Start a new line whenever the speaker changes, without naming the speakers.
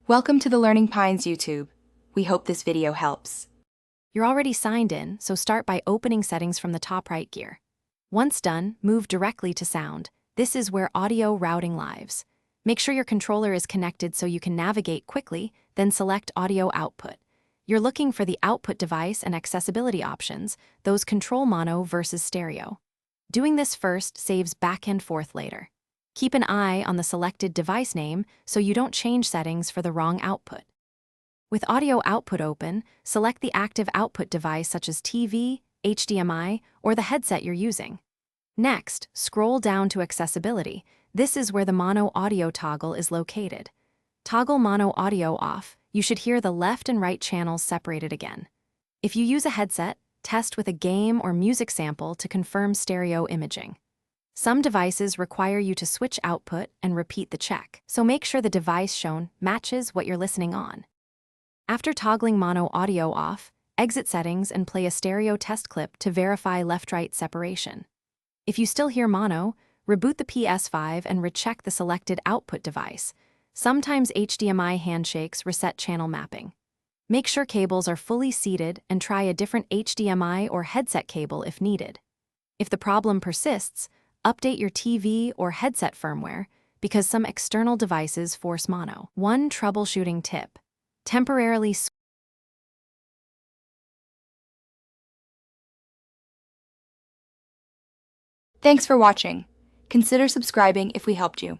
Welcome to the Learning Pines YouTube. We hope this video helps.
You're already signed in, so start by opening settings from the top right gear. Once done, move directly to sound. This is where audio routing lives. Make sure your controller is connected so you can navigate quickly, then select audio output. You're looking for the output device and accessibility options, those control mono versus stereo. Doing this first saves back and forth later. Keep an eye on the selected device name so you don't change settings for the wrong output. With audio output open, select the active output device such as TV, HDMI, or the headset you're using. Next, scroll down to accessibility. This is where the mono audio toggle is located. Toggle mono audio off, you should hear the left and right channels separated again. If you use a headset, test with a game or music sample to confirm stereo imaging. Some devices require you to switch output and repeat the check, so make sure the device shown matches what you're listening on. After toggling mono audio off, exit settings and play a stereo test clip to verify left-right separation. If you still hear mono, reboot the Ps5 and recheck the selected output device. Sometimes HDMI handshakes reset channel mapping. Make sure cables are fully seated and try a different HDMI or headset cable if needed. If the problem persists, update your TV or headset firmware because some external devices force mono. One troubleshooting tip: temporarily
Thanks for watching. Consider subscribing if we helped you.